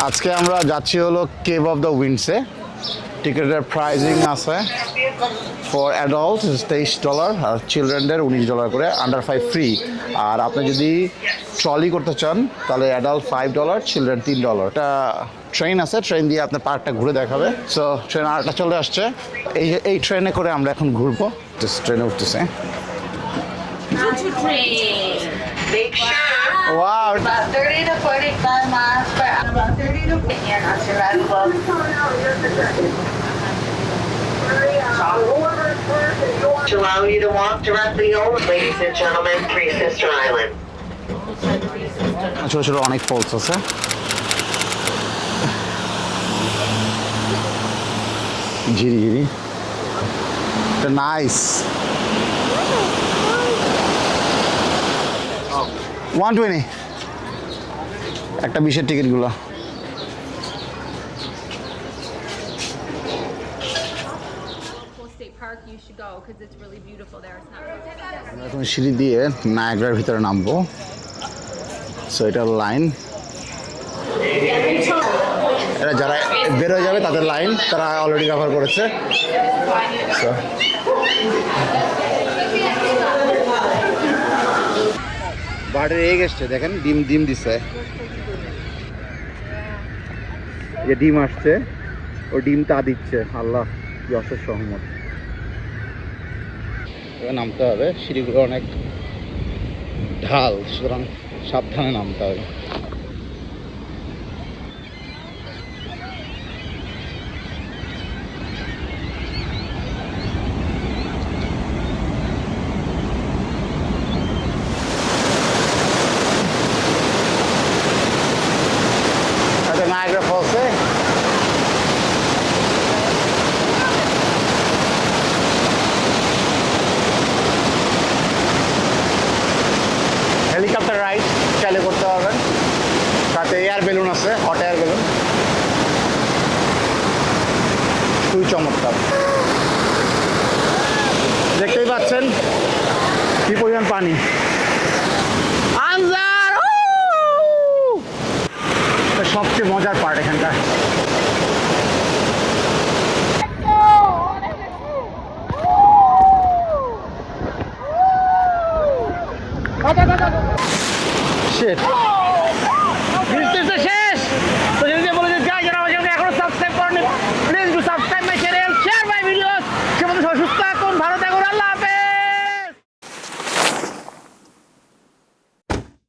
আজকে আমরা যাচ্ছি হলো কেভ অফ দ্য উইন্ডসে। টিকিটের প্রাইজিং আছে ফর অ্যাডাল্ট $23 আর চিলড্রেনদের $19 করে, আন্ডার 5 ফ্রি। আর আপনি যদি ট্রলি করতে চান তাহলে অ্যাডাল্ট $5, চিলড্রেন $3। এটা ট্রেন আছে, ট্রেন দিয়ে আপনার পার্কটা ঘুরে দেখাবে। সো ট্রেন আরেকটা চলে আসছে, এই ট্রেনে করে আমরা এখন ঘুরবো। ট্রেনে উঠতেছে। Make sure wow, about 30 to 45 miles per hour. About 30 to 40 here on Survivable. To allow you to walk directly over, ladies and gentlemen, Three Sister Island. ছোট ছোট অনেক ফলস আছে। ঝিরি ঝিরি, এটা নাইস। 120 একটা 20-এর টিকিটগুলো। State Park, you should go because it's really beautiful there. It's not আমরা এখন সিঁড়ি দিয়ে নায়াগ্রার ভিতরে নামবো। সো এটার লাইন, এটা যারা বেরোয় যাবে তাদের লাইন, তারা অলরেডি কভার করেছে। So, বাড়ির এগ এসছে, দেখেন ডিম ডিম দিছে, যে ডিম আসছে ও ডিম তা দিচ্ছে। আল্লাহ কি অশেষ সহমত। এবার নামতে হবে, সিঁড়িগুলো অনেক ঢাল, সুতরাং সাবধানে নামতে হবে। Niagara Falls হেলিকপ্টার রাইড চালু করতে পারবেন, তাতে এয়ার বেলুন আছে, হট এয়ার বেলুন, খুবই চমৎকার। দেখতেই পাচ্ছেন কি পরিমাণ পানি। আনজার সবচেয়ে মজার পার্ট এখানকার।